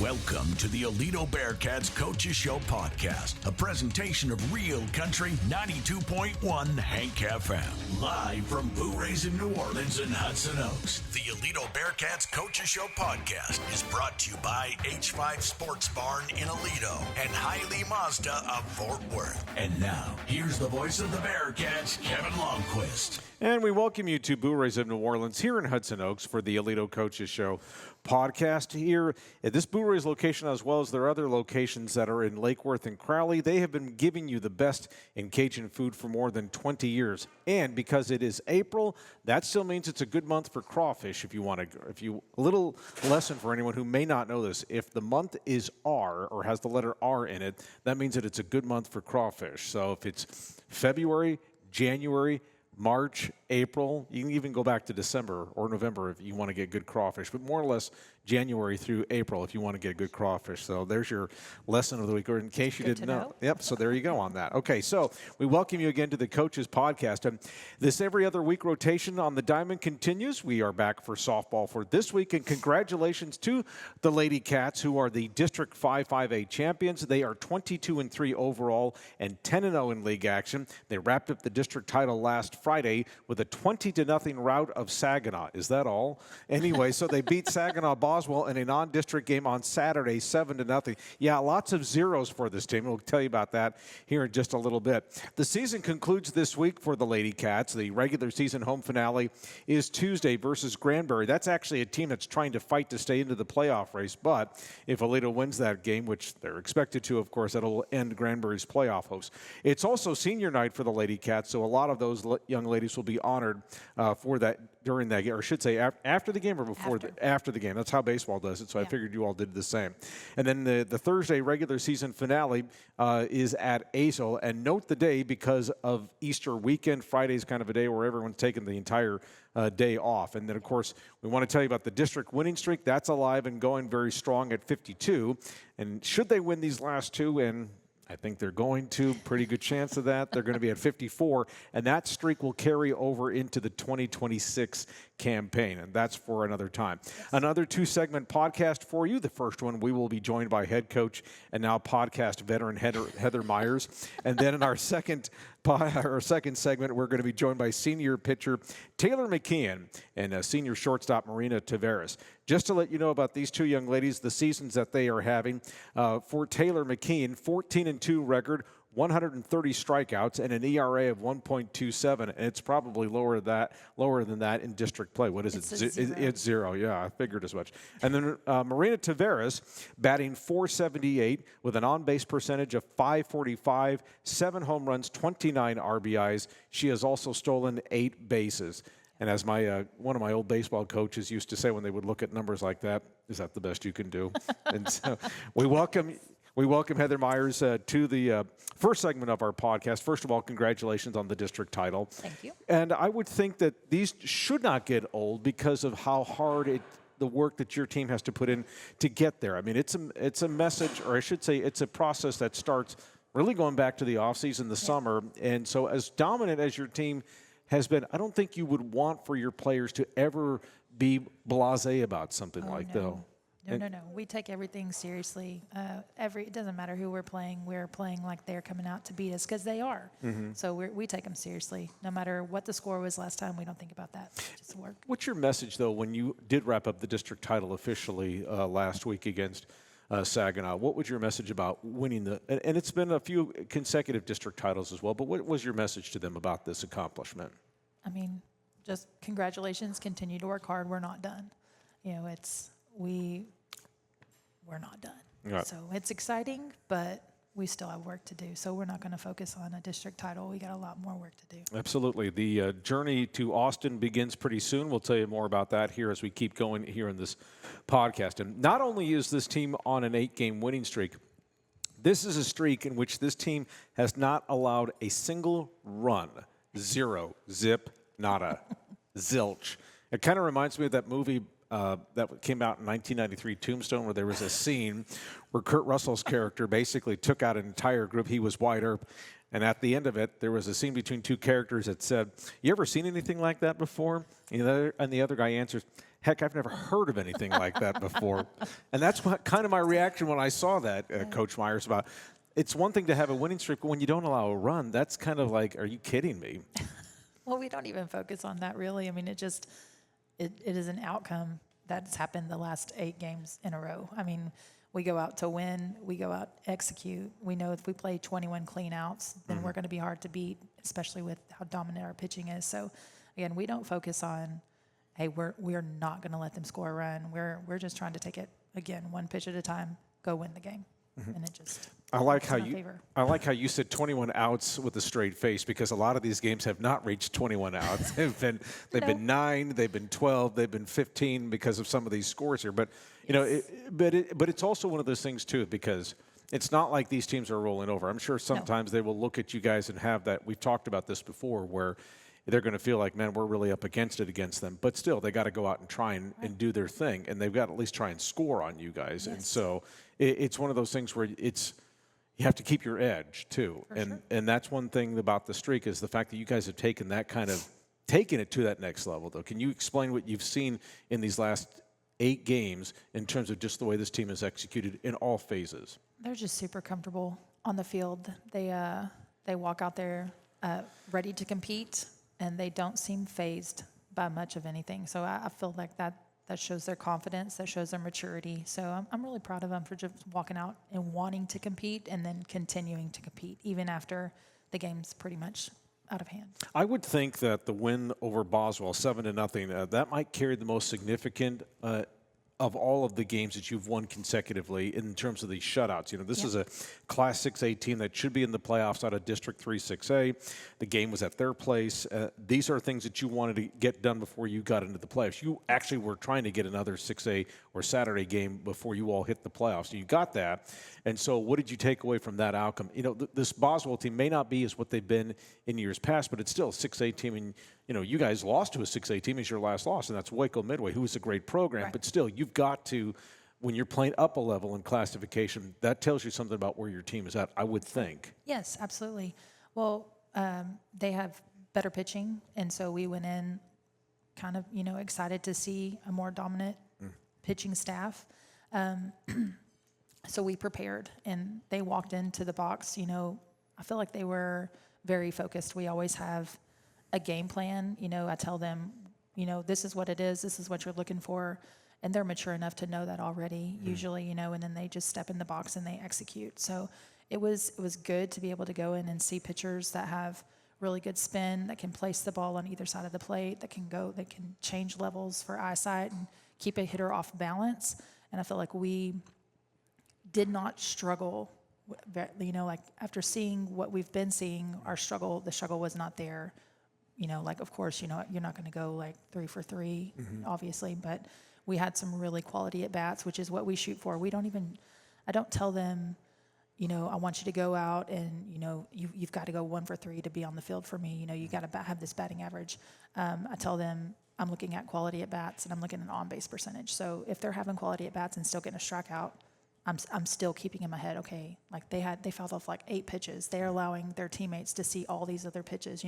Welcome to the Aledo Bearcats Coaches Show podcast, a presentation of Real Country 92.1 Hank FM. Live from Blue Rays in New Orleans and Hudson Oaks, the Aledo Bearcats Coaches Show podcast is brought to you by H5 Sports Barn in Aledo and Hiley Mazda of Fort Worth. And now, here's the voice of the Bearcats, Kevin Lonnquist. And we welcome you to Blue Rays of New Orleans here in Hudson Oaks for the Aledo Coaches Show podcast here at this Blue Rays location, as well as their other locations that are in Lake Worth and Crowley. They have been giving you the best in Cajun food for more than 20 years. And because it is April, that still means it's a good month for crawfish. A little lesson for anyone who may not know this: if the month is R or has the letter R in it, that means that it's a good month for crawfish. So if it's February, January, March, April, you can even go back to December or November if you want to get good crawfish, but more or less January through April if you want to get good crawfish. So there's your lesson of the week, or in case you didn't know. Yep, so there you go on that. Okay, so we welcome you again to the Coaches Podcast. And this every other week rotation on the diamond continues. We are back for softball for this week, and congratulations to the Lady Cats, who are the District 5-5A champions. They are 22-3 overall and 10-0 in league action. They wrapped up the district title last Friday with a 20-0 rout of Saginaw. Is that all? Anyway, so they beat Saginaw Boswell in a non-district game on Saturday, 7-0. Yeah, lots of zeros for this team. We'll tell you about that here in just a little bit. The season concludes this week for the Lady Cats. The regular season home finale is Tuesday versus Granbury. That's actually a team that's trying to fight to stay into the playoff race, but if Aledo wins that game, which they're expected to, of course, that'll end Granbury's playoff hopes. It's also senior night for the Lady Cats, so a lot of those young ladies will be honored for that during that game, or I should say after the game or before after the game. That's how baseball does it, so I figured you all did the same. And then the Thursday regular season finale is at Azle, and note the day because of Easter weekend. Friday's kind of a day where everyone's taking the entire day off. And then, of course, we want to tell you about the district winning streak. That's alive and going very strong at 52. And should they win these last two, and I think they're going to, pretty good chance of that, they're going to be at 54, and that streak will carry over into the 2026 campaign, and that's for another time. Yes. Another two-segment podcast for you. The first one, we will be joined by head coach and now podcast veteran Heather Myers, and then in our second segment, we're going to be joined by senior pitcher Taylor McKean and senior shortstop Marina Tavernas. Just to let you know about these two young ladies, the seasons that they are having. For Taylor McKean, 14-2 record, 130 strikeouts, and an ERA of 1.27, and it's probably lower than that in district play. What is it? It's zero. Yeah, I figured as much. And then Marina Tavernas, batting .478 with an on-base percentage of .545, 7 home runs, 29 RBIs. She has also stolen 8 bases. And as one of my old baseball coaches used to say when they would look at numbers like that, is that the best you can do? And so we welcome Heather Myers to the first segment of our podcast. First of all, congratulations on the district title. Thank you. And I would think that these should not get old because of how hard the work that your team has to put in to get there. I mean, it's a message, or I should say it's a process that starts really going back to the offseason, the summer. And so as dominant as your team has been, I don't think you would want for your players to ever be blasé about something that. No. We take everything seriously. It doesn't matter who we're playing like they're coming out to beat us, because they are. Mm-hmm. So we take them seriously. No matter what the score was last time, we don't think about that. Just work. What's your message, though, when you did wrap up the district title officially last week against Saginaw? What was your message about winning and it's been a few consecutive district titles as well, but what was your message to them about this accomplishment? I mean, just congratulations, continue to work hard. We're not done. We're not done. Right. So it's exciting, but we still have work to do. So we're not going to focus on a district title. We got a lot more work to do. Absolutely. The journey to Austin begins pretty soon. We'll tell you more about that here as we keep going here in this podcast. And not only is this team on an 8-game winning streak, this is a streak in which this team has not allowed a single run. Zero. Zip. Nada. Zilch. It kind of reminds me of that movie that came out in 1993, Tombstone, where there was a scene where Kurt Russell's character basically took out an entire group. He was Wyatt Earp, And at the end of it, there was a scene between two characters that said, "You ever seen anything like that before?" And the other guy answers, "Heck, I've never heard of anything like that before." And that's kind of my reaction when I saw that, Coach Myers, about it's one thing to have a winning streak, but when you don't allow a run, that's kind of like, are you kidding me? Well, we don't even focus on that, really. I mean, it is an outcome that's happened the last 8 games in a row. I mean, we go out to win. We go out execute. We know if we play 21 clean outs, then we're going to be hard to beat, especially with how dominant our pitching is. So, again, we don't focus on, hey, we're not going to let them score a run. We're just trying to take it, again, one pitch at a time, go win the game. And it just I like how you said 21 outs with a straight face, because a lot of these games have not reached 21 outs. they've been 9, they've been 12, they've been 15 because of some of these scores here. But but it's also one of those things too, because it's not like these teams are rolling over. I'm sure sometimes they will look at you guys and have that. We've talked about this before, where they're going to feel like, man, we're really up against it against them. But still, they got to go out and try and do their thing, and they've got to at least try and score on you guys. Yes. And so it's one of those things where you have to keep your edge too. And that's one thing about the streak, is the fact that you guys have taken it to that next level, though. Can you explain what you've seen in these last 8 games in terms of just the way this team has executed in all phases? They're just super comfortable on the field. They walk out there ready to compete, and they don't seem fazed by much of anything. So I feel like that shows their confidence, that shows their maturity. So I'm really proud of them for just walking out and wanting to compete, and then continuing to compete even after the game's pretty much out of hand. I would think that the win over Boswell, 7-0, that might carry the most significant of all of the games that you've won consecutively in terms of these shutouts. This is a Class 6A team that should be in the playoffs out of District 3 6A. The game was at their place. These are things that you wanted to get done before you got into the playoffs. You actually were trying to get another 6A or Saturday game before you all hit the playoffs. So you got that. And so what did you take away from that outcome? This Boswell team may not be as what they've been in years past, but it's still a 6A team. And, you guys lost to a 6A team as your last loss, and that's Waco Midway, who is a great program. Right. But still, you've got to, when you're playing up a level in classification, that tells you something about where your team is at, I would think. Yes, absolutely. Well, they have better pitching, and so we went in kind of, excited to see a more dominant pitching staff. So we prepared, and they walked into the box. I feel like they were very focused. We always have a game plan. I tell them, this is what it is. This is what you're looking for. And they're mature enough to know that already, usually, and then they just step in the box and they execute. So it was good to be able to go in and see pitchers that have really good spin, that can place the ball on either side of the plate, that can change levels for eyesight and keep a hitter off balance. And I feel like we did not struggle, like after seeing what we've been seeing, the struggle was not there. Of course, you're not going to go like 3 for 3, obviously, but we had some really quality at bats, which is what we shoot for. I don't tell them, I want you to go out and, you've got to go 1 for 3 to be on the field for me. You got to have this batting average. I tell them I'm looking at quality at bats, and I'm looking at on-base percentage. So if they're having quality at bats and still getting a strikeout, I'm still keeping in my head, okay, like they fouled off like 8 pitches. They're allowing their teammates to see all these other pitches,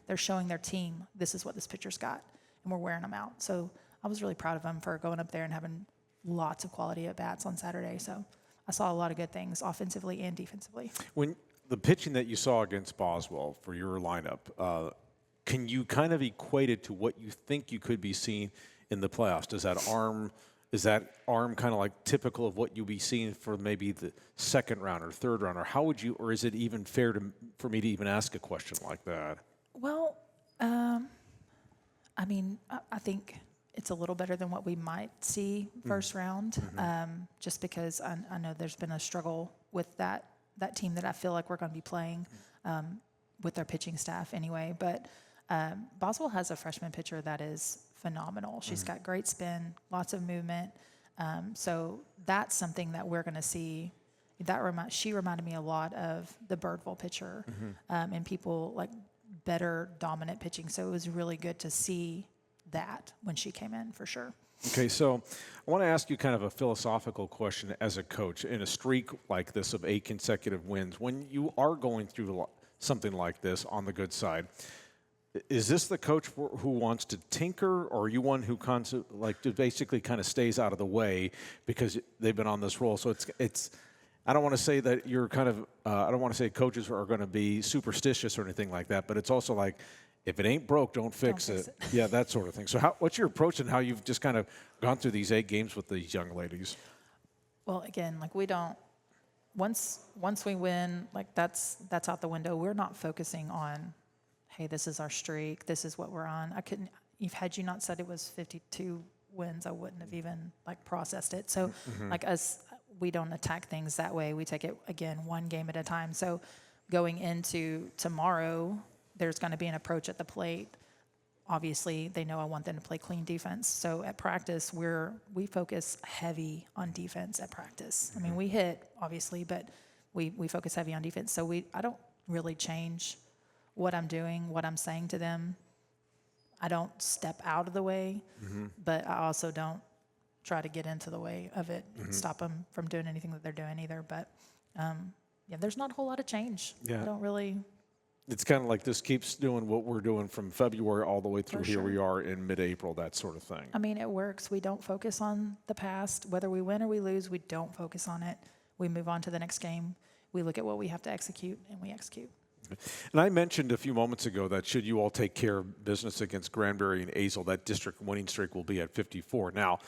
they're showing their team, this is what this pitcher's got, and we're wearing them out. So I was really proud of them for going up there and having lots of quality at bats on Saturday. So I saw a lot of good things offensively and defensively. When the pitching that you saw against Boswell for your lineup, can you kind of equate it to what you think you could be seeing in the playoffs? Is that arm kind of like typical of what you'll be seeing for maybe the second round or third round? Or how would you, or is it even fair for me to even ask a question like that? Well, I think it's a little better than what we might see first round, just because I know there's been a struggle with that team that I feel like we're going to be playing with their pitching staff anyway. But Boswell has a freshman pitcher that is phenomenal. She's got great spin, lots of movement. So that's something that we're going to see. She reminded me a lot of the Birdville pitcher, and people like better dominant pitching. So it was really good to see that when she came in, for sure. Okay, so I want to ask you kind of a philosophical question as a coach. In a streak like this of 8 consecutive wins, when you are going through something like this on the good side. Is this the coach who wants to tinker, or are you one who basically kind of stays out of the way because they've been on this roll? So it's. I don't want to say that you're kind of. I don't want to say coaches are going to be superstitious or anything like that, but it's also like, if it ain't broke, don't fix it. Yeah, that sort of thing. So what's your approach and how you've just kind of gone through these 8 games with these young ladies? Well, again, like we don't. Once we win, like that's out the window. We're not focusing on, hey, this is our streak, this is what we're on. Had you not said it was 52 wins, I wouldn't have even like processed it. So like us, we don't attack things that way. We take it, again, one game at a time. So going into tomorrow, there's going to be an approach at the plate. Obviously, they know I want them to play clean defense. So at practice, we focus heavy on defense at practice. I mean, we hit, obviously, but we focus heavy on defense. So I don't really change what I'm doing, what I'm saying to them. I don't step out of the way, but I also don't try to get into the way of it and stop them from doing anything that they're doing either. But, there's not a whole lot of change. Yeah. I don't really... It's kind of like this keeps doing what we're doing from February all the way through For sure. here we are in mid-April, that sort of thing. I mean, it works. We don't focus on the past. Whether we win or we lose, we don't focus on it. We move on to the next game. We look at what we have to execute, and we execute. And I mentioned a few moments ago that should you all take care of business against Granbury and Azle, that district winning streak will be at 54. Now,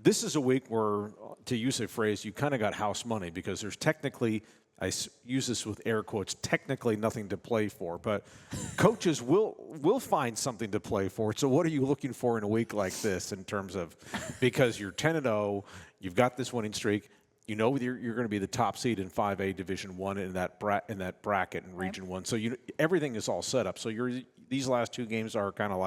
this is a week where, to use a phrase, you kind of got house money because there's technically, I use this with air quotes, technically nothing to play for, but coaches will find something to play for. So what are you looking for in a week like this in terms of, because you're 10-0, you've got this winning streak, you know you're going to be the top seed in 5A Division I in that bracket in Region 1. So everything is all set up. So these last 2 games are kind of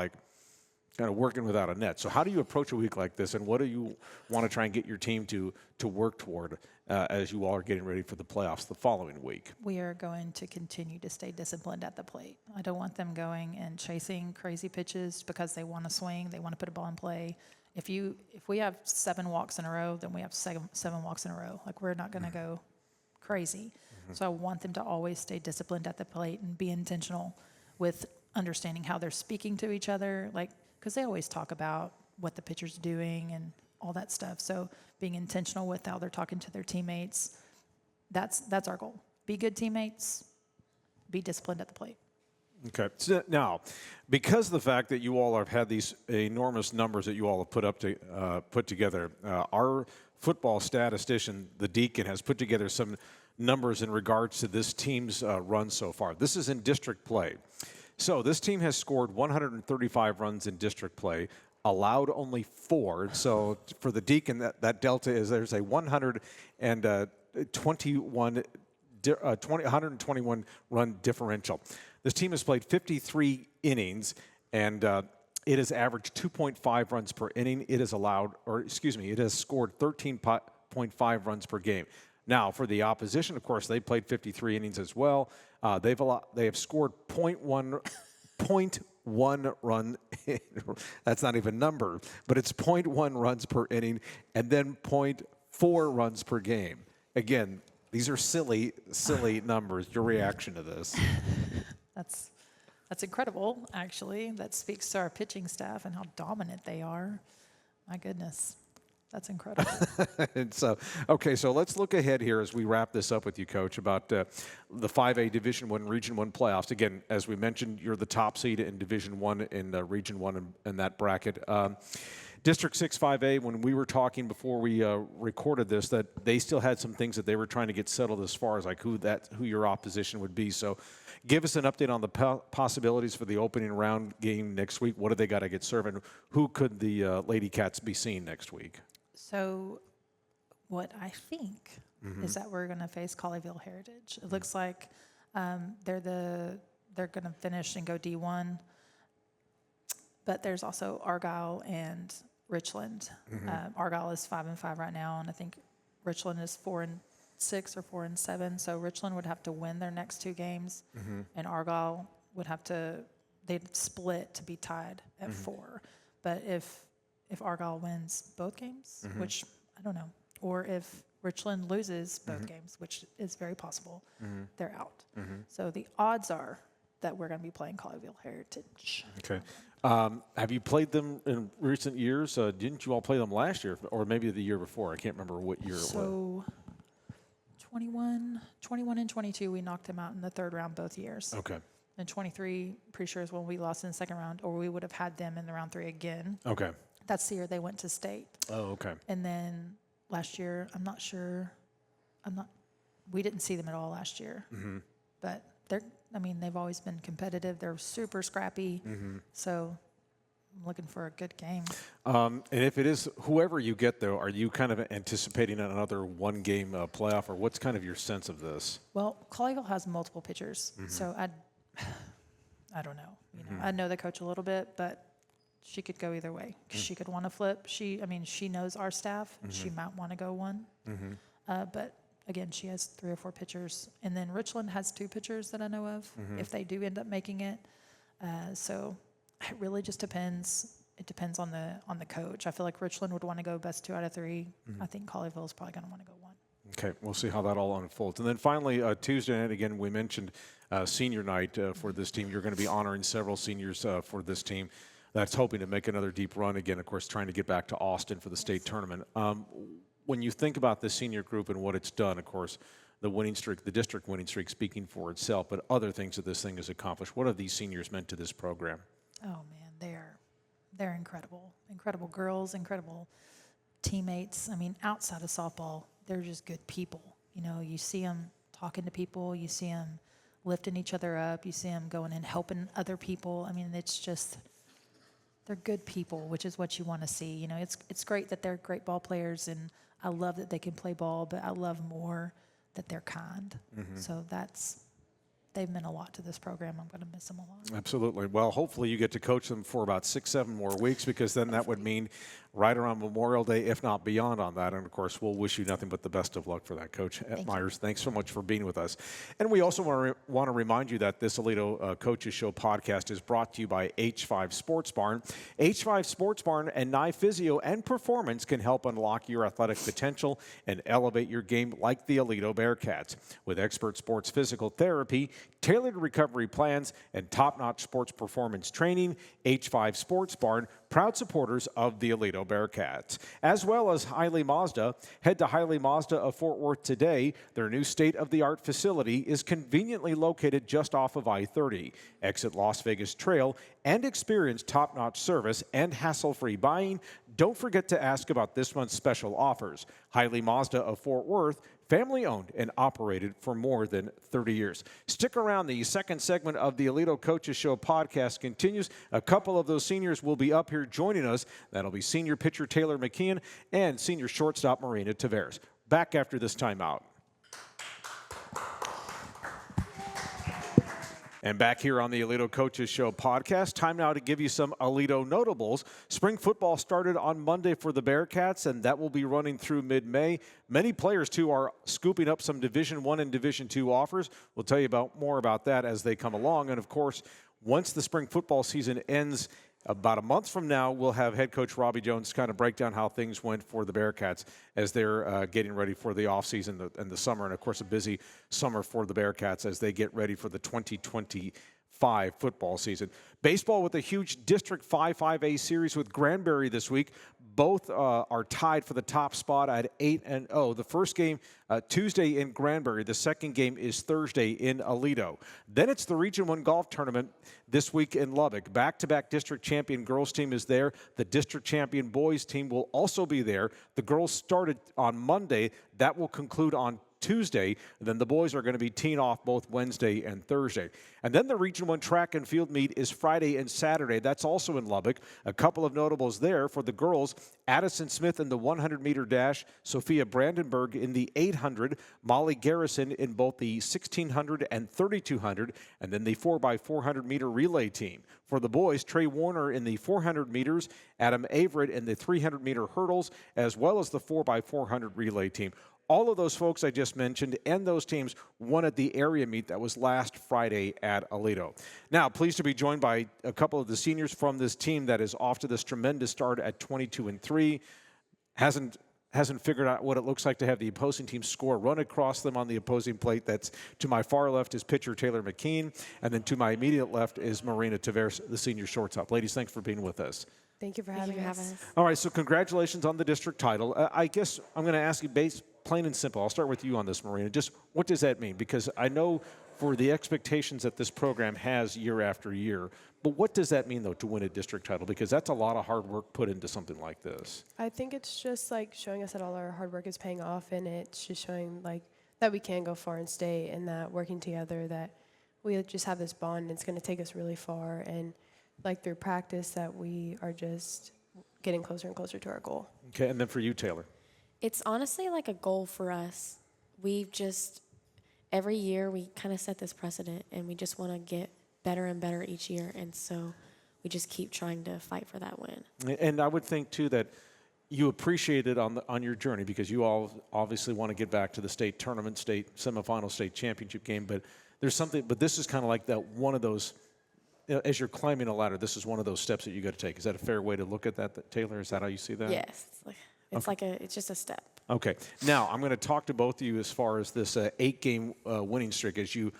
working without a net. So how do you approach a week like this, and what do you want to try and get your team to work toward as you all are getting ready for the playoffs the following week? We are going to continue to stay disciplined at the plate. I don't want them going and chasing crazy pitches because they want to swing, they want to put a ball in play. If we have 7 walks in a row, then we have 7 walks in a row. Like, we're not going to go crazy. So I want them to always stay disciplined at the plate and be intentional with understanding how they're speaking to each other, like, because they always talk about what the pitcher's doing and all that stuff. So being intentional with how they're talking to their teammates, that's our goal. Be good teammates, be disciplined at the plate. Okay. So now, because of the fact that you all have had these enormous numbers that you all have put together, our football statistician, the Deacon, has put together some numbers in regards to this team's run so far. This is in district play. So this team has scored 135 runs in district play, allowed only 4. So for the Deacon, that delta is there's a 121 run differential. This team has played 53 innings, and it has averaged 2.5 runs per inning. It has it has scored 13.5 runs per game. Now, for the opposition, of course, they played 53 innings as well. They have scored 0.1 run. That's not even a number, but it's 0.1 runs per inning, and then 0.4 runs per game. Again, these are silly numbers. Your reaction to this? That's incredible, actually. That speaks to our pitching staff and how dominant they are. My goodness. That's incredible. And so let's look ahead here as we wrap this up with you, Coach, about the 5A Division I, Region 1 playoffs. Again, as we mentioned, you're the top seed in Division I in Region 1 in that bracket. District 6 5A, when we were talking before we recorded this, that they still had some things that they were trying to get settled as far as like who your opposition would be. So give us an update on the possibilities for the opening round game next week. What do they got to get served, and who could the Lady Cats be seeing next week? So what I think is that we're going to face Colleyville Heritage. It looks like they're going to finish and go D1. But there's also Argyle and Richland. Argyle is 5-5 right now, and I think Richland is 4-6 or 4-7. So Richland would have to win their next 2 games, and Argyle would have to. They'd split to be tied at 4. But if Argyle wins both games, which I don't know, or if Richland loses both games, which is very possible, they're out. So the odds are that we're going to be playing Colleyville Heritage. Okay. Have you played them in recent years? Didn't you all play them last year or maybe the year before? I can't remember what year it was. So 21 and 22, we knocked them out in the third round both years. Okay. And 23, pretty sure is when we lost in the second round, or we would have had them in the round 3 again. Okay. That's the year they went to state. Oh, okay. And then last year, I'm not sure. We didn't see them at all last year. But they've always been competitive. They're super scrappy. So I'm looking for a good game. And if it is whoever you get, though, are you kind of anticipating another one-game playoff, or what's kind of your sense of this? Well, Colleyville has multiple pitchers, so I don't know. I know the coach a little bit, but she could go either way. She could want to flip. She knows our staff. She might want to go one. But again, she has 3 or 4 pitchers, and then Richland has 2 pitchers that I know of. If they do end up making it, so it really just depends. It depends on the coach. I feel like Richland would want to go best 2 out of 3. I think Colleyville is probably going to want to go 1. Okay, we'll see how that all unfolds. And then finally, Tuesday night, again, we mentioned senior night for this team. You're going to be honoring several seniors for this team that's hoping to make another deep run again, of course, trying to get back to Austin for the state tournament. When you think about the senior group and what it's done, of course, the winning streak, the district winning streak speaking for itself, but other things that this thing has accomplished, what have these seniors meant to this program? Oh, man, they're incredible. Incredible girls, incredible teammates. Outside of softball, they're just good people. You see them talking to people. You see them lifting each other up. You see them going and helping other people. It's just they're good people, which is what you want to see. It's great that they're great ball players, and I love that they can play ball, but I love more that they're kind. So they've meant a lot to this program. I'm going to miss them a lot. Absolutely. Well, hopefully you get to coach them for about 6-7 more weeks, because then that would mean right around Memorial Day, if not beyond on that. And, of course, we'll wish you nothing but the best of luck for that, Coach Myers. Thanks so much for being with us. And we also want to remind you that this Aledo Coaches Show podcast is brought to you by H5 Sports Barn. H5 Sports Barn and Nye Physio and Performance can help unlock your athletic potential and elevate your game like the Aledo Bearcats. With expert sports physical therapy, tailored recovery plans, and top-notch sports performance training, H5 Sports Barn, proud supporters of the Aledo Bearcats. As well as Hiley Mazda. Head to Hiley Mazda of Fort Worth today. Their new state-of-the-art facility is conveniently located just off of I-30. Exit Las Vegas Trail and experience top-notch service and hassle-free buying. Don't forget to ask about this month's special offers. Hiley Mazda of Fort Worth, family-owned and operated for more than 30 years. Stick around. The second segment of the Aledo Coaches Show podcast continues. A couple of those seniors will be up here joining us. That'll be senior pitcher Taylor McKean and senior shortstop Marina Tavernas. Back after this timeout. And back here on the Aledo Coaches Show podcast, time now to give you some Aledo notables. Spring football started on Monday for the Bearcats, and that will be running through mid-May. Many players, too, are scooping up some Division I and Division II offers. We'll tell you more about that as they come along. And, of course, once the spring football season ends, about a month from now, we'll have head coach Robbie Jones kind of break down how things went for the Bearcats as they're getting ready for the offseason and the summer. And, of course, a busy summer for the Bearcats as they get ready for the 2025 football season. Baseball with a huge District 5-5A series with Granbury this week. Both are tied for the top spot at 8-0. The first game Tuesday in Granbury. The second game is Thursday in Aledo. Then it's the Region 1 golf tournament this week in Lubbock. Back-to-back district champion girls team is there. The district champion boys team will also be there. The girls started on Monday. That will conclude on Tuesday. And then the boys are going to be teeing off both Wednesday and Thursday. And then the Region 1 track and field meet is Friday and Saturday. That's also in Lubbock. A couple of notables there for the girls. Addison Smith in the 100-meter dash, Sophia Brandenburg in the 800, Molly Garrison in both the 1600 and 3200, and then the 4x400-meter relay team. For the boys, Trey Warner in the 400 meters, Adam Averett in the 300-meter hurdles, as well as the 4x400 relay team. All of those folks I just mentioned and those teams won at the area meet that was last Friday at Aledo. Now, pleased to be joined by a couple of the seniors from this team that is off to this tremendous start at 22-3. Hasn't hasn't figured out what it looks like to have the opposing team score run across them on the opposing plate. That's to my far left is pitcher Taylor McKean, and then to my immediate left is Marina Tavernas, the senior shortstop. Ladies, thanks for being with us. Thank you for having us. All right, so congratulations on the district title. I guess I'm going to ask you plain and simple. I'll start with you on this, Marina. Just what does that mean? Because I know for the expectations that this program has year after year, but what does that mean, though, to win a district title? Because that's a lot of hard work put into something like this. I think it's just like showing us that all our hard work is paying off, and it's just showing like that we can go far in state, and that working together, that we just have this bond, and it's going to take us really far. And like through practice, that we are just getting closer and closer to our goal. Okay, and then for you, Taylor. It's honestly like a goal for us. We've just, every year we kind of set this precedent, and we just want to get better and better each year, and so we just keep trying to fight for that win. And I would think, too, that you appreciate it on your journey, because you all obviously want to get back to the state tournament, state semifinal, state championship game, but there's something, but this is kind of like that one of those, you know, as you're climbing a ladder, this is one of those steps that you got to take. Is that a fair way to look at that, Taylor? Is that how you see that? Yes, it's just a step. Okay. Now, I'm going to talk to both of you as far as this 8-game winning streak. As you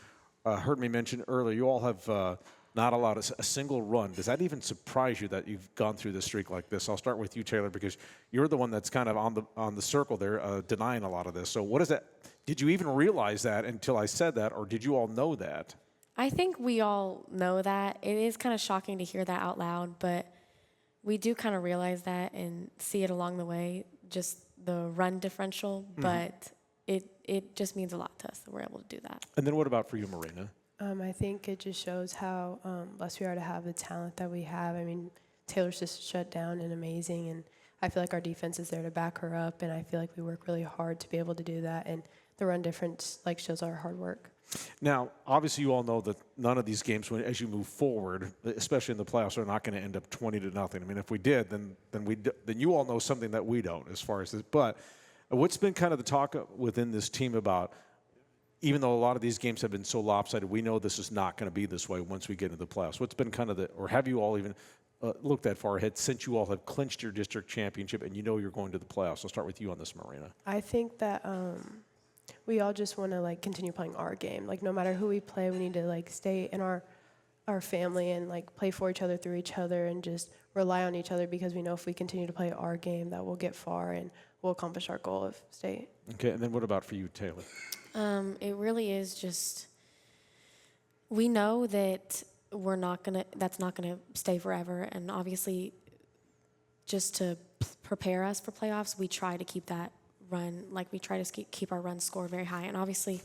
heard me mention earlier, you all have not allowed a single run. Does that even surprise you that you've gone through this streak like this? I'll start with you, Taylor, because you're the one that's kind of on the circle there, denying a lot of this. So what is that? Did you even realize that until I said that, or did you all know that? I think we all know that. It is kind of shocking to hear that out loud, but we do kind of realize that and see it along the way, just the run differential, but it just means a lot to us that we're able to do that. And then what about for you, Marina? I think it just shows how blessed we are to have the talent that we have. I mean, Taylor's just shut down and amazing, and I feel like our defense is there to back her up, and I feel like we work really hard to be able to do that, and the run difference like shows our hard work. Now, obviously, you all know that none of these games, as you move forward, especially in the playoffs, are not going to end up 20-0. I mean, if we did, then you all know something that we don't as far as this. But what's been kind of the talk within this team about, even though a lot of these games have been so lopsided, we know this is not going to be this way once we get into the playoffs. What's been kind of or have you all even looked that far ahead since you all have clinched your district championship and you know you're going to the playoffs? I'll start with you on this, Marina. I think that we all just want to like continue playing our game. Like no matter who we play, we need to like stay in our family and like play for each other, through each other, and just rely on each other, because we know if we continue to play our game that we'll get far and we'll accomplish our goal of state. Okay, and then what about for you, Taylor? It really is just, we know that that's not gonna stay forever, and obviously just to prepare us for playoffs, we try to keep that run, like we try to keep our run score very high, and obviously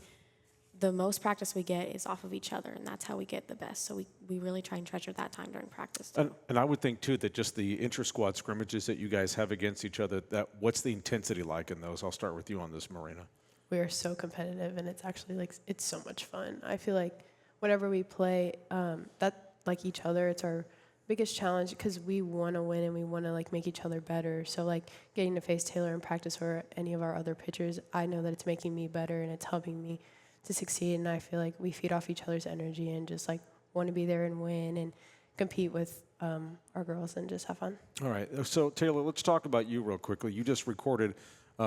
the most practice we get is off of each other, and that's how we get the best. So we really try and treasure that time during practice. And I would think, too, that just the intra-squad scrimmages that you guys have against each other, what's the intensity like in those? I'll start with you on this, Marina. We are so competitive, and it's actually like, it's so much fun. I feel like whenever we play that like each other, it's our biggest challenge, because we want to win and we want to like make each other better. So like getting to face Taylor in practice or any of our other pitchers, I know that it's making me better and it's helping me to succeed, and I feel like we feed off each other's energy and just like want to be there and win and compete with our girls and just have fun. All right. So, Taylor, let's talk about you real quickly. You just recorded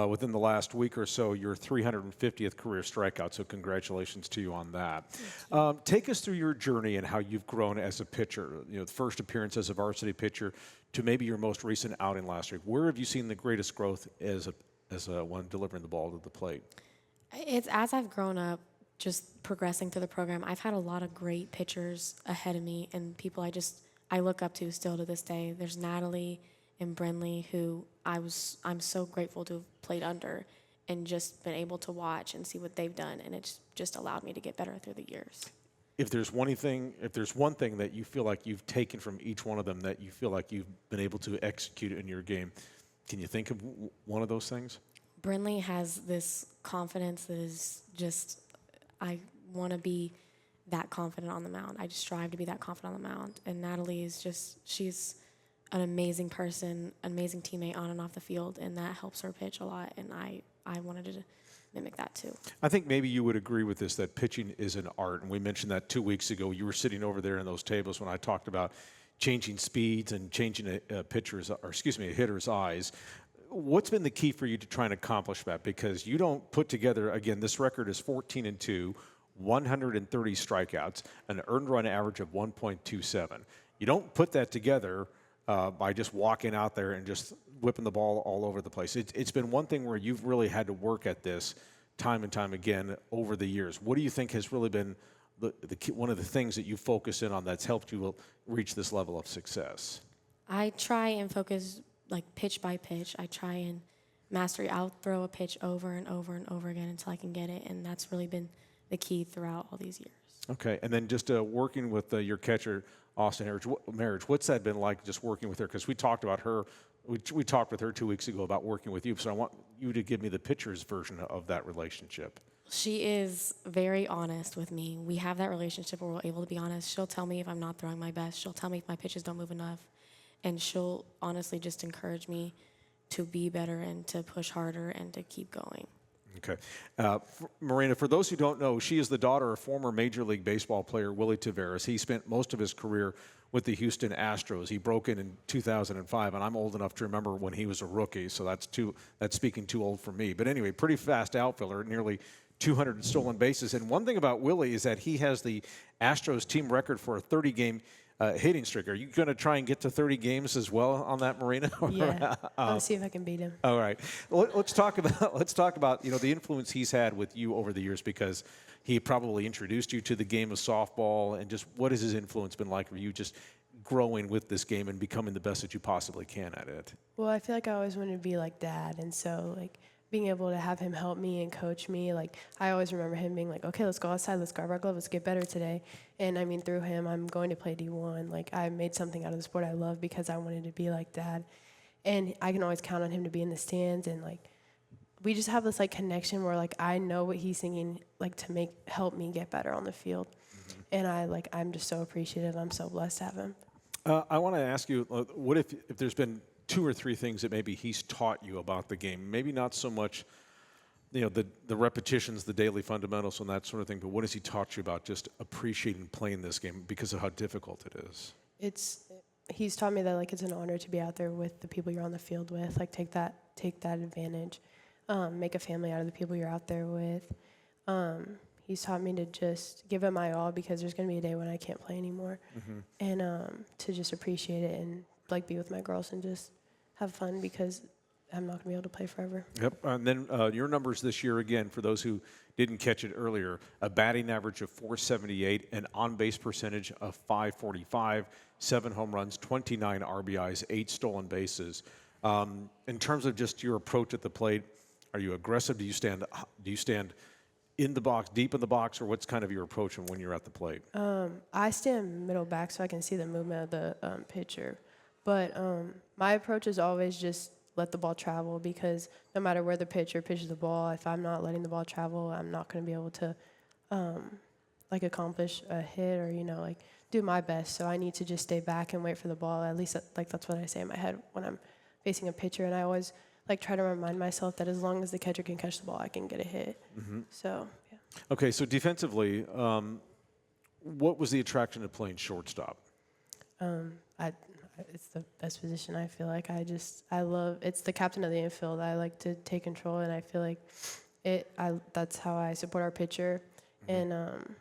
within the last week or so your 350th career strikeout, so congratulations to you on that. Take us through your journey and how you've grown as a pitcher, you know, the first appearance as a varsity pitcher to maybe your most recent outing last week. Where have you seen the greatest growth as one delivering the ball to the plate? It's as I've grown up, just progressing through the program, I've had a lot of great pitchers ahead of me and people I look up to still to this day. There's Natalie and Brenly, who I'm so grateful to have played under and just been able to watch and see what they've done, and it's just allowed me to get better through the years. If there's one thing that you feel like you've taken from each one of them that you feel like you've been able to execute in your game, can you think of one of those things? Brenly has this confidence that is just, I want to be that confident on the mound. I just strive to be that confident on the mound. And Natalie is she's an amazing person, an amazing teammate on and off the field, and that helps her pitch a lot. And I wanted to mimic that too. I think maybe you would agree with this, that pitching is an art. And we mentioned that 2 weeks ago. You were sitting over there in those tables when I talked about changing speeds and changing a hitter's eyes. what's been the key for you to try and accomplish that? Because you don't put together, again, this record is 14-2, 130 strikeouts, an earned run average of 1.27. You don't put that together by just walking out there and just whipping the ball all over the place. It's been one thing where you've really had to work at this time and time again over the years. What do you think has really been one of the things that you focus in on that's helped you reach this level of success? I try and focus like pitch by pitch. I try and master. I'll throw a pitch over and over and over again until I can get it, and that's really been the key throughout all these years. Okay, and then just working with your catcher, Austin Marriage, what's that been like, just working with her? Because we talked about her. We talked with her 2 weeks ago about working with you, so I want you to give me the pitcher's version of that relationship. She is very honest with me. We have that relationship where we're able to be honest. She'll tell me if I'm not throwing my best. She'll tell me if my pitches don't move enough. And she'll honestly just encourage me to be better and to push harder and to keep going. Okay. Marina, for those who don't know, she is the daughter of former Major League Baseball player Willie Tavernas. He spent most of his career with the Houston Astros. He broke in 2005, and I'm old enough to remember when he was a rookie, so that's speaking too old for me. But anyway, pretty fast outfielder, nearly 200 stolen bases. And one thing about Willie is that he has the Astros team record for a 30-game hitting streak. Are you going to try and get to 30 games as well on that, Marina? Yeah, I'll see if I can beat him. All right. Let's talk about the influence he's had with you over the years, because he probably introduced you to the game of softball, and just what has his influence been like for you just growing with this game and becoming the best that you possibly can at it? Well, I feel like I always wanted to be like Dad, and so like being able to have him help me and coach me, like I always remember him being like, okay, let's go outside, let's grab our glove, let's get better today. And I mean, through him, I'm going to play D1. Like I made something out of the sport I love because I wanted to be like Dad. And I can always count on him to be in the stands, and like we just have this like connection where like I know what he's singing like to help me get better on the field. Mm-hmm. And I'm just so appreciative. I'm so blessed to have him. I want to ask you, what if there's been 2 or 3 things that maybe he's taught you about the game? Maybe not so much, the repetitions, the daily fundamentals and that sort of thing, but what has he taught you about just appreciating playing this game because of how difficult it is? He's taught me that like it's an honor to be out there with the people you're on the field with. Like take that advantage, make a family out of the people you're out there with. He's taught me to just give it my all because there's going to be a day when I can't play anymore, mm-hmm. and to just appreciate it and like be with my girls and just have fun because I'm not going to be able to play forever. Yep. And then your numbers this year, again, for those who didn't catch it earlier, a batting average of .478, an on-base percentage of .545, 7 home runs, 29 RBIs, 8 stolen bases. In terms of just your approach at the plate, are you aggressive? Do you stand in the box, deep in the box, or what's kind of your approach when you're at the plate? I stand middle back so I can see the movement of the pitcher. But my approach is always just let the ball travel, because no matter where the pitcher pitches the ball, if I'm not letting the ball travel, I'm not going to be able to accomplish a hit or, do my best. So I need to just stay back and wait for the ball. At least that's what I say in my head when I'm facing a pitcher. And I always try to remind myself that as long as the catcher can catch the ball, I can get a hit. Mm-hmm. So, yeah. Okay, so defensively, what was the attraction to playing shortstop? It's the best position, I feel like. It's the captain of the infield. I like to take control, and I feel like that's how I support our pitcher. Mm-hmm. And,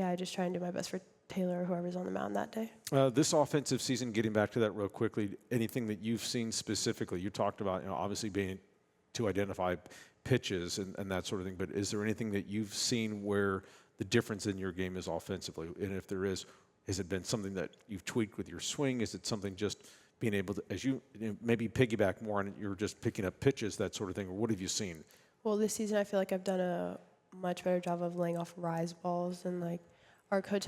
I just try and do my best for Taylor or whoever's on the mound that day. This offensive season, getting back to that real quickly, anything that you've seen specifically? You talked about, obviously being to identify pitches and that sort of thing, but is there anything that you've seen where the difference in your game is offensively? And if there is, has it been something that you've tweaked with your swing? Is it something just being able to, as you maybe piggyback more on, you're just picking up pitches, that sort of thing, or what have you seen? Well, this season I feel like I've done a much better job of laying off rise balls, and our coach,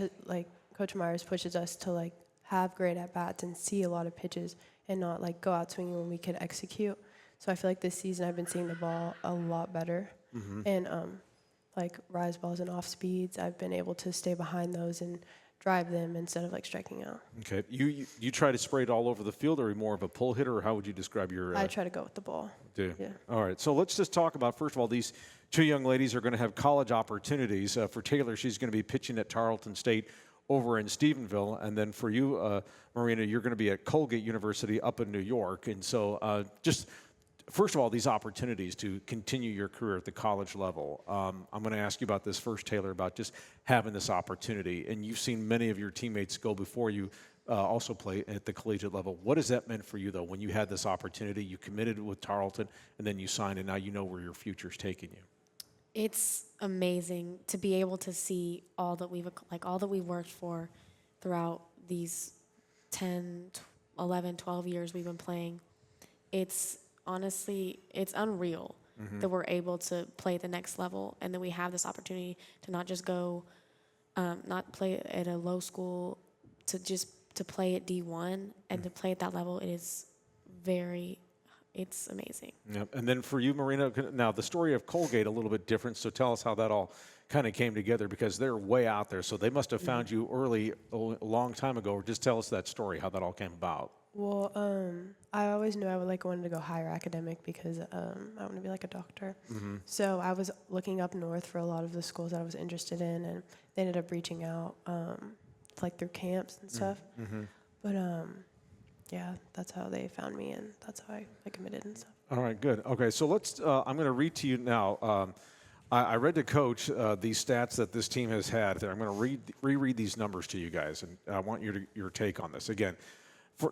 Coach Myers pushes us to have great at bats and see a lot of pitches and not go out swinging when we could execute. So I feel like this season I've been seeing the ball a lot better, mm-hmm. and rise balls and off speeds, I've been able to stay behind those and drive them instead of striking out. Okay, you try to spray it all over the field, or are you more of a pull hitter, or how would you describe your? I try to go with the ball. Do yeah. All right, so let's just talk about, first of all, these 2 young ladies are going to have college opportunities. For Taylor, she's going to be pitching at Tarleton State over in Stephenville, and then for you, Marina, you're going to be at Colgate University up in New York. And so just first of all, these opportunities to continue your career at the college level. I'm going to ask you about this first, Taylor, about just having this opportunity. And you've seen many of your teammates go before you also play at the collegiate level. What has that meant for you, though, when you had this opportunity, you committed with Tarleton, and then you signed, and now you know where your future's taking you? It's amazing to be able to see all that we've worked for throughout these 10, 11, 12 years we've been playing. It's honestly, it's unreal that we're able to play at the next level, and that we have this opportunity to not just go, not play at a low school, to play at D1 and to play at that level. It's amazing. Yep. And then for you, Marina, now the story of Colgate a little bit different. So tell us how that all kind of came together, because they're way out there. So they must have found you early, a long time ago. Or just tell us that story, how that all came about. Well, I always knew I wanted to go higher academic because I want to be like a doctor. So I was looking up north for a lot of the schools that I was interested in, and they ended up reaching out, like through camps and stuff. But yeah, that's how they found me, and that's how I committed and stuff. All right, good. Okay, so let's. I'm going to read to you now. I read to Coach these stats that this team has had. I'm going to reread these numbers to you guys, and I want your take on this. Again,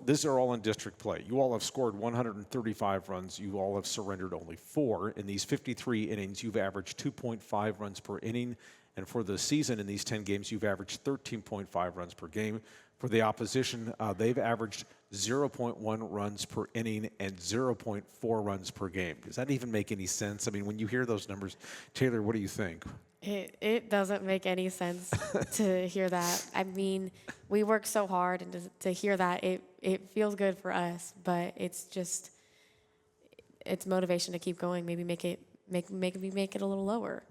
these are all in district play. You all have scored 135 runs. You all have surrendered only 4. In these 53 innings, you've averaged 2.5 runs per inning. And for the season in these 10 games, you've averaged 13.5 runs per game. For the opposition, they've averaged 0.1 runs per inning and 0.4 runs per game. Does that even make any sense? I mean, when you hear those numbers, Taylor, what do you think? It doesn't make any sense to hear that. I mean, we work so hard, and to hear that, it feels good for us, but it's motivation to keep going. Maybe make it a little lower.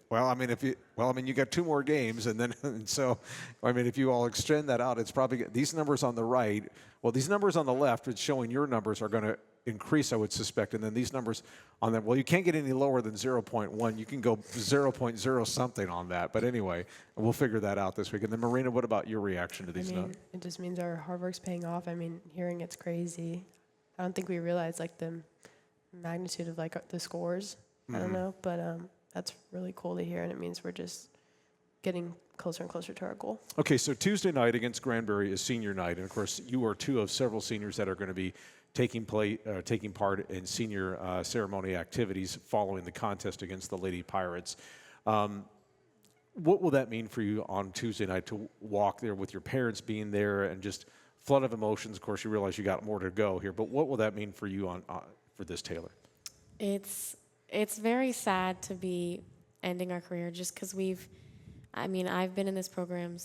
Well, I mean, you got 2 more games, and so, I mean, if you all extend that out, it's probably these numbers on the right. Well, these numbers on the left, it's showing your numbers are going to increase, I would suspect, and then these numbers on them. Well, you can't get any lower than 0.1. You can go 0.0 something on that. But anyway, we'll figure that out this week. And then, Marina, what about your reaction to these numbers? It just means our hard work's paying off. I mean, hearing it's crazy. I don't think we realize like the magnitude of like the scores. I don't know, but that's really cool to hear, and it means we're just getting closer and closer to our goal. Okay, so Tuesday night against Granbury is senior night, and of course you are 2 of several seniors that are going to be taking part in senior ceremony activities following the contest against the Lady Pirates. What will that mean for you on Tuesday night to walk there with your parents being there and just flood of emotions? Of course, you realize you got more to go here, but what will that mean for you for this, Taylor? It's very sad to be ending our career just because I've been in this program.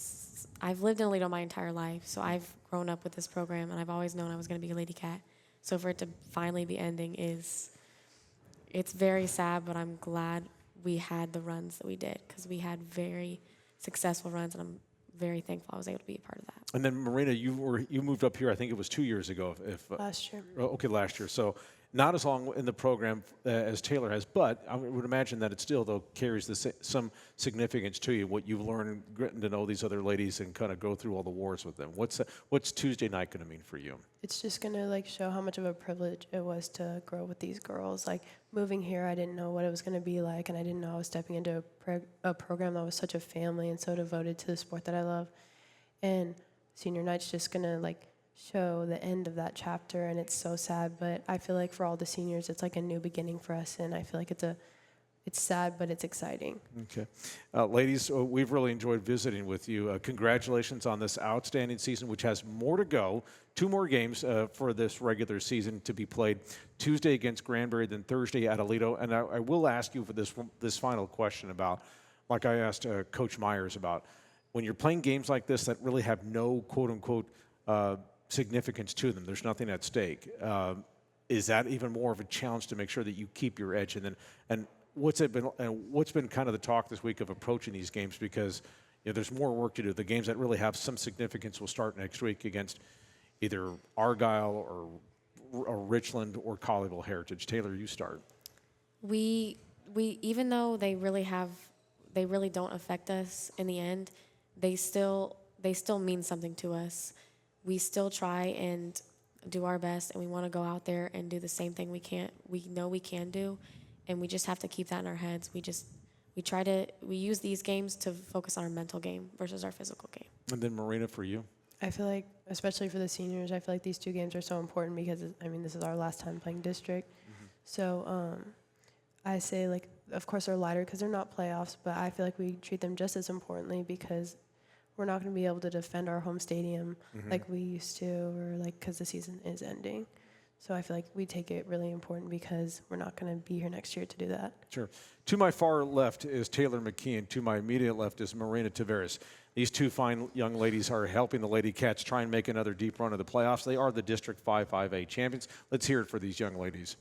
I've lived in Aledo my entire life, so I've grown up with this program, and I've always known I was going to be a Lady Cat. So for it to finally be ending it's very sad, but I'm glad we had the runs that we did, because we had very successful runs, and I'm very thankful I was able to be a part of that. And then, Marina, you moved up here, I think it was 2 years ago. Last year. Okay, last year. So not as long in the program as Taylor has, but I would imagine that it still, though, carries some significance to you, what you've learned, getting to know these other ladies and kind of go through all the wars with them. What's Tuesday night going to mean for you? It's just going to like show how much of a privilege it was to grow with these girls. Like moving here, I didn't know what it was going to be like, and I didn't know I was stepping into a program that was such a family and so devoted to the sport that I love. And senior night's just going to like show the end of that chapter, and it's so sad, but I feel like for all the seniors it's like a new beginning for us, and I feel like it's sad, but it's exciting. Okay. Ladies, we've really enjoyed visiting with you. Congratulations on this outstanding season, which has more to go. 2 more games for this regular season to be played. Tuesday against Granbury, then Thursday at Aledo. And I will ask you for this final question about, like I asked Coach Myers about, when you're playing games like this that really have no quote-unquote significance to them, there's nothing at stake. Is that even more of a challenge to make sure that you keep your edge? And what's been kind of the talk this week of approaching these games, because there's more work to do. The games that really have some significance will start next week against either Argyle or Richland or Colleyville Heritage. Taylor, you start. We even though they really don't affect us in the end, they still mean something to us. We still try and do our best, and we want to go out there and do the same thing we know we can do, and we just have to keep that in our heads. We use these games to focus on our mental game versus our physical game. And then Marina, for you? I feel like, especially for the seniors, I feel like these 2 games are so important because, this is our last time playing district. So I say, like, of course they're lighter because they're not playoffs, but I feel like we treat them just as importantly because we're not going to be able to defend our home stadium like we used to, or like because the season is ending. So I feel like we take it really important because we're not going to be here next year to do that. Sure. To my far left is Taylor McKean. To my immediate left is Marina Tavernas. These 2 fine young ladies are helping the Lady Cats try and make another deep run of the playoffs. They are the District 5 5A champions. Let's hear it for these young ladies.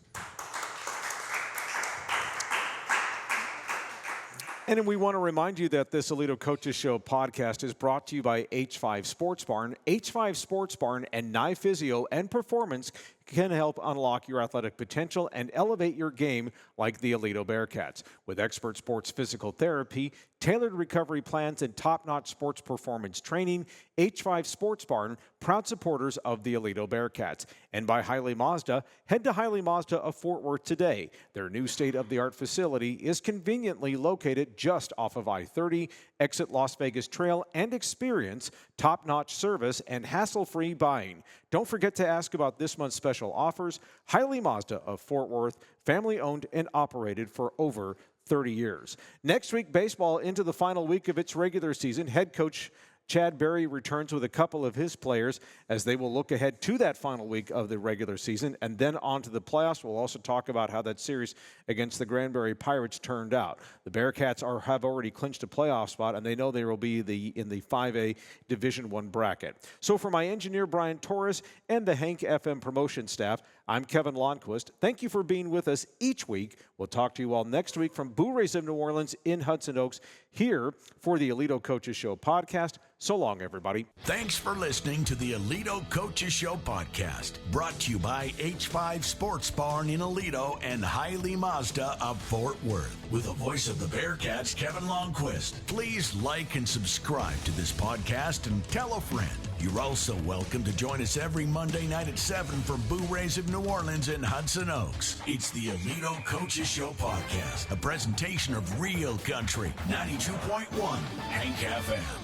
And then we want to remind you that this Aledo Coaches Show podcast is brought to you by H5 Sports Barn. H5 Sports Barn and Nye Physio and Performance can help unlock your athletic potential and elevate your game like the Aledo Bearcats. With expert sports physical therapy, tailored recovery plans, and top-notch sports performance training, H5 Sports Barn, proud supporters of the Aledo Bearcats. And by Hiley Mazda, head to Hiley Mazda of Fort Worth today. Their new state-of-the-art facility is conveniently located just off of I-30, exit Las Vegas Trail, and experience top-notch service and hassle-free buying. Don't forget to ask about this month's special offers. Hiley Mazda of Fort Worth, family-owned and operated for over 30 years. Next week, baseball into the final week of its regular season. Head coach Chad Berry returns with a couple of his players as they will look ahead to that final week of the regular season and then on to the playoffs. We'll also talk about how that series against the Granbury Pirates turned out. The Bearcats have already clinched a playoff spot, and they know they will be in the 5A Division I bracket. So for my engineer, Brian Torres, and the Hank FM promotion staff, I'm Kevin Lonnquist. Thank you for being with us each week. We'll talk to you all next week from Bourrées of New Orleans in Hudson Oaks here for the Aledo Coaches Show podcast. So long, everybody. Thanks for listening to the Aledo Coaches Show podcast, brought to you by H5 Sports Barn in Aledo and Hiley Mazda of Fort Worth. With the voice of the Bearcats, Kevin Lonnquist. Please like and subscribe to this podcast and tell a friend. You're also welcome to join us every Monday night at 7 for Bourrées of New Orleans in Hudson Oaks. It's the Aledo Coaches Show podcast, a presentation of Real Country 92.1 Hank FM.